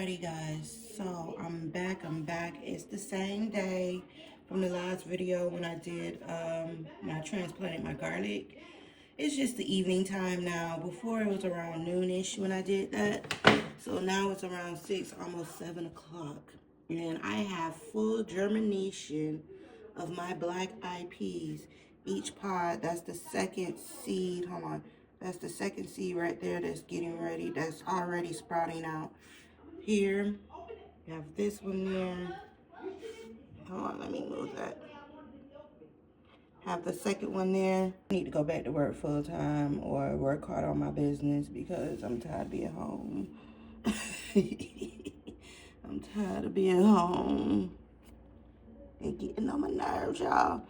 Alrighty guys, so I'm back. It's the same day from the last video when I did when I transplanted my garlic. It's just the evening time now. Before it was around noonish when I did that. So now it's around 6, almost 7 o'clock. And I have full germination of my black eyed peas. Each pod, that's the second seed. Hold on. That's the second seed right there that's getting ready. That's already sprouting out. Here, you have this one there. Hold on, let me move that. Have the second one there. I need to go back to work full time or work hard on my business because I'm tired of being home. I'm tired of being home and getting on my nerves, y'all.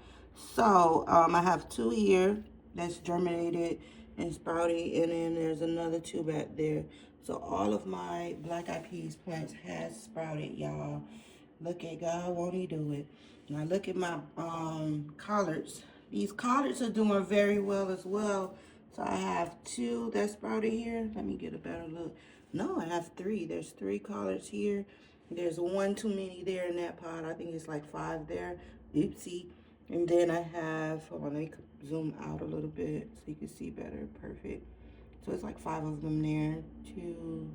So, I have 2 here that's germinated and sprouting, and then there's another 2 back there. So all of my black eyed peas plants has sprouted, y'all. Look at God, won't he do it? Now look at my collards. These collards are doing very well as well. So I have 2 that sprouted here. Let me get a better look. No, I have 3. There's 3 collards here. There's 1 too many there in that pot. I think it's like 5 there. Oopsie. And then I have, hold on, let me zoom out a little bit so you can see better. Perfect. So it's like 5 of them there. 2,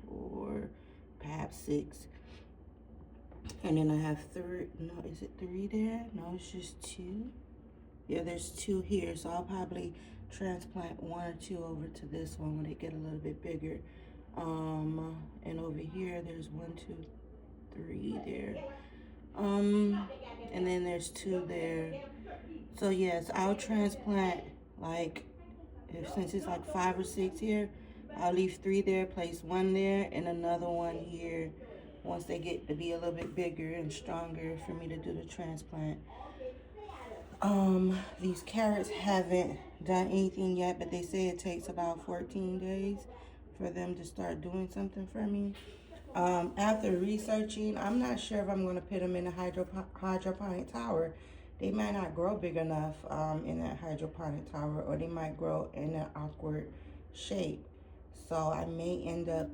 4, perhaps 6. And then I have 3, no, is it 3 there? No, it's just 2. Yeah, there's 2 here. So I'll probably transplant 1 or 2 over to this one when they get a little bit bigger. And over here, there's 1, 2, 3 there. And then there's 2 there. So yes, I'll transplant like, since it's like 5 or 6 here, I'll leave 3 there, place 1 there, and another 1 here once they get to be a little bit bigger and stronger for me to do the transplant. These carrots haven't done anything yet, but they say it takes about 14 days for them to start doing something for me. After researching, I'm not sure if I'm going to put them in a hydroponic tower. They might not grow big enough in that hydroponic tower, or they might grow in an awkward shape. So I may end up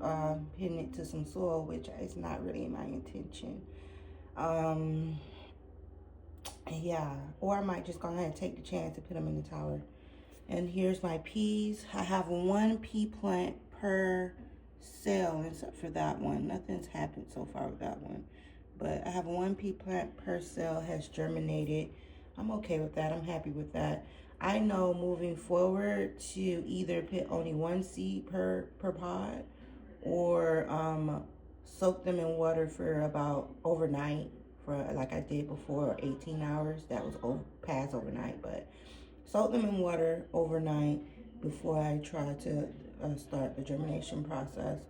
putting it to some soil, which is not really my intention. Yeah, or I might just go ahead and take the chance to put them in the tower. And here's my peas. I have 1 pea plant per cell, except for that one. Nothing's happened so far with that one. But I have 1 pea plant per cell has germinated. I'm okay with that. I'm happy with that. I know moving forward to either put only 1 seed per pod, or soak them in water for about overnight, for like I did before, 18 hours. That was past overnight, but soak them in water overnight before I try to start the germination process.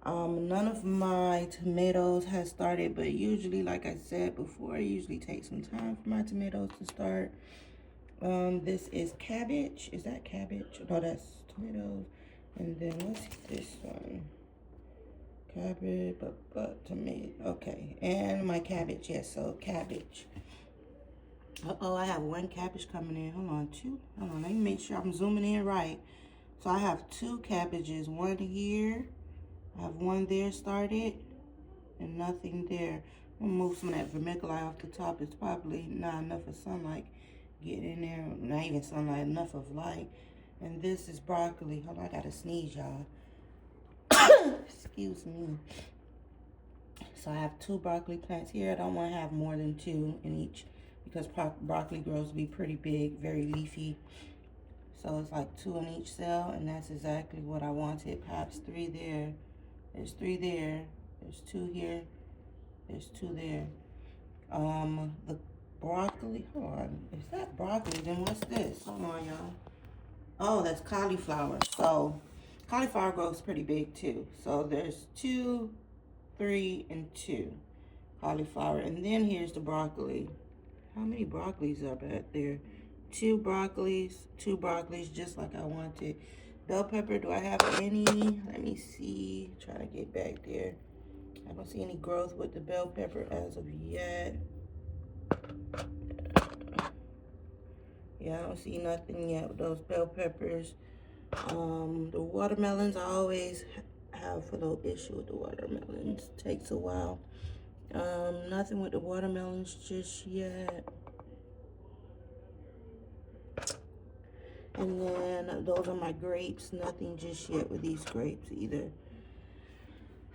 None of my tomatoes has started, but usually, like I said before, it usually takes some time for my tomatoes to start. This is cabbage. Is that cabbage? No, that's tomatoes. And then what's this one? Cabbage, but tomato. Okay, and my cabbage. Yes, so cabbage. Uh-oh, I have 1 cabbage coming in. Hold on, 2. Hold on, let me make sure I'm zooming in right. So I have 2 cabbages. 1 here. I have 1 there started, and nothing there. I'm gonna move some of that vermiculite off the top. It's probably not enough of sunlight getting in there. Not even sunlight, enough of light. And this is broccoli. Hold on, I gotta sneeze, y'all. Excuse me. So I have 2 broccoli plants here. I don't want to have more than 2 in each, because broccoli grows to be pretty big, very leafy. So it's like 2 in each cell, and that's exactly what I wanted. Perhaps 3 there. There's 3 there. There's 2 here. There's 2 there. The broccoli, hold on. Is that broccoli? Then what's this? Hold on, y'all. Oh, that's cauliflower. So cauliflower grows pretty big too. So there's 2, 3, and 2 cauliflower. And then here's the broccoli. How many broccolis are back there? 2 broccolis, just like I wanted. Bell pepper, do I have any? Let me see. Try to get back there. I don't see any growth with the bell pepper as of yet. Yeah, I don't see nothing yet with those bell peppers. The watermelons, I always have a little issue with the watermelons. Takes a while. Nothing with the watermelons just yet. And then those are my grapes. Nothing just yet with these grapes either.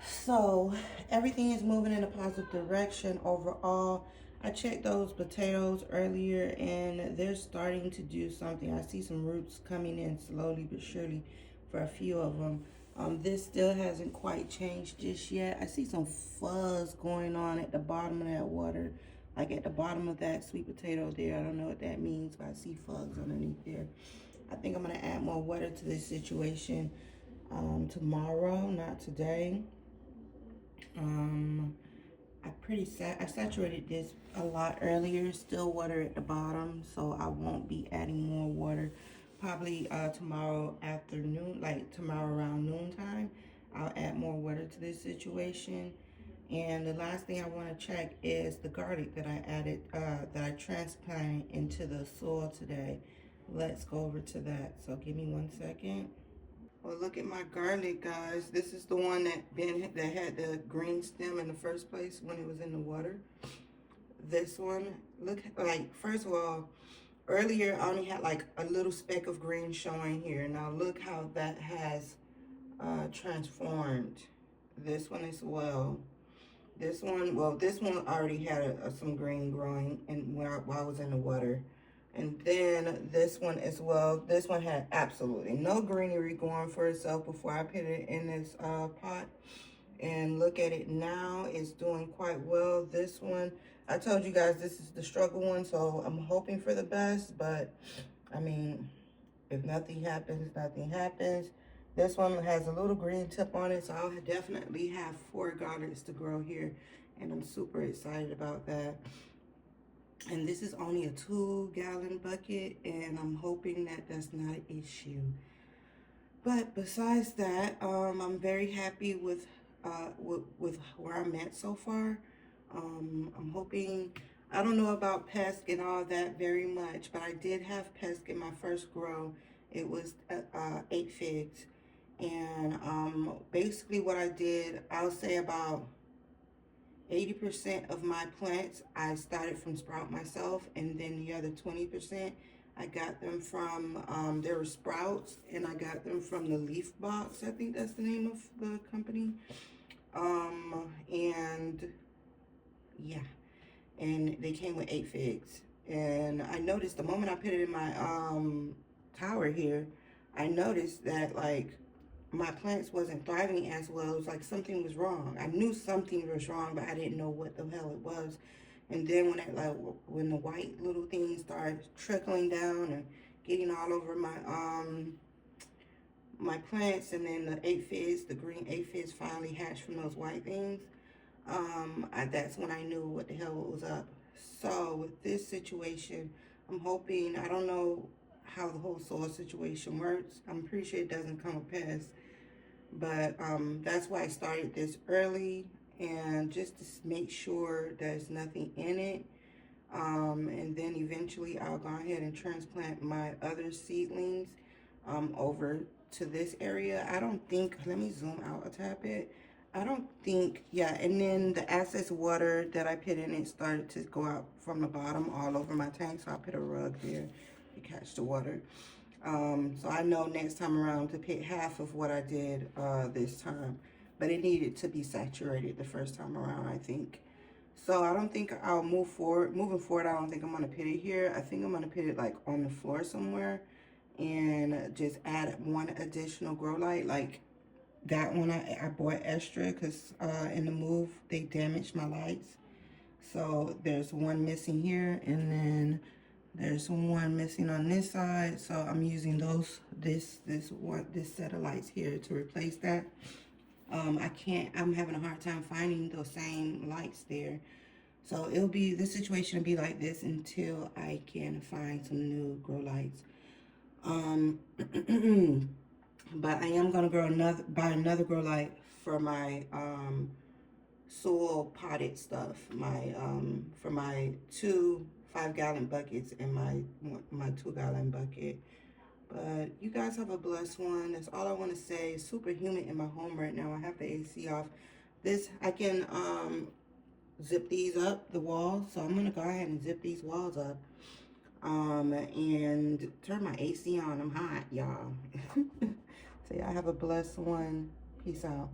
So everything is moving in a positive direction overall. I checked those potatoes earlier and they're starting to do something. I see some roots coming in slowly but surely for a few of them. This still hasn't quite changed just yet. I see some fuzz going on at the bottom of that water, like at the bottom of that sweet potato there. I don't know what that means, but I see fuzz underneath there. I think I'm gonna add more water to this situation tomorrow, not today. Um, I saturated this a lot earlier. Still water at the bottom, so I won't be adding more water. Probably tomorrow afternoon, like tomorrow around noontime, I'll add more water to this situation. And the last thing I want to check is the garlic that I added, that I transplanted into the soil today. Let's go over to that. So give me 1 second. Well, look at my garlic, guys. This is the one that had the green stem in the first place when it was in the water. This one, look, like, first of all, earlier I only had like a little speck of green showing here. Now look how that has transformed. This one as well. This one, well, this one already had some green growing and while I was in the water. And then this one as well. This one had absolutely no greenery going for itself before I put it in this pot. And look at it now, it's doing quite well. This one, I told you guys this is the struggle one, so I'm hoping for the best, but I mean, if nothing happens, nothing happens. This one has a little green tip on it, so I'll definitely have 4 garlics to grow here, and I'm super excited about that. And this is only a 2-gallon bucket, and I'm hoping that that's not an issue. But besides that, I'm very happy with where I'm at so far. I'm hoping, I don't know about pest and all that very much, but I did have pest in my first grow. It was 8 figs. And basically what I did, I'll say about 80% of my plants I started from sprout myself, and then the other 20% I got them from, there were sprouts, and I got them from the Leaf Box. I think that's the name of the company. And yeah, and they came with 8 figs. And I noticed the moment I put it in my tower here, I noticed that like my plants wasn't thriving as well. It was like something was wrong. I knew something was wrong, but I didn't know what the hell it was. And then when the white little things started trickling down and getting all over my plants, and then the aphids, the green aphids finally hatched from those white things, that's when I knew what the hell was up. So with this situation, I'm hoping, I don't know how the whole soil situation works. I'm pretty sure it doesn't come with pests, but that's why I started this early, and just to make sure there's nothing in it. And then eventually I'll go ahead and transplant my other seedlings over to this area. I don't think, let me zoom out a tad bit. I don't think, yeah, and then the excess water that I put in it started to go out from the bottom all over my tank, so I put a rug there to catch the water. So I know next time around to pick half of what I did this time, but it needed to be saturated the first time around, I think. So I don't think I'll move forward. Moving forward, I don't think I'm gonna put it here. I think I'm gonna put it like on the floor somewhere, and just add 1 additional grow light. Like that one I bought extra because in the move they damaged my lights. So there's 1 missing here, and then there's 1 missing on this side. So I'm using this set of lights here to replace that. I'm having a hard time finding those same lights there. So this situation will be like this until I can find some new grow lights. But I am gonna buy another grow light for my soil potted stuff. For my 2 5-gallon buckets and my 2-gallon bucket. But you guys have a blessed one. That's all I want to say. It's super humid in my home right now. I have the AC off. This, I can zip these up, the walls. So I'm going to go ahead and zip these walls up. And turn my AC on. I'm hot, y'all. So y'all have a blessed one. Peace out.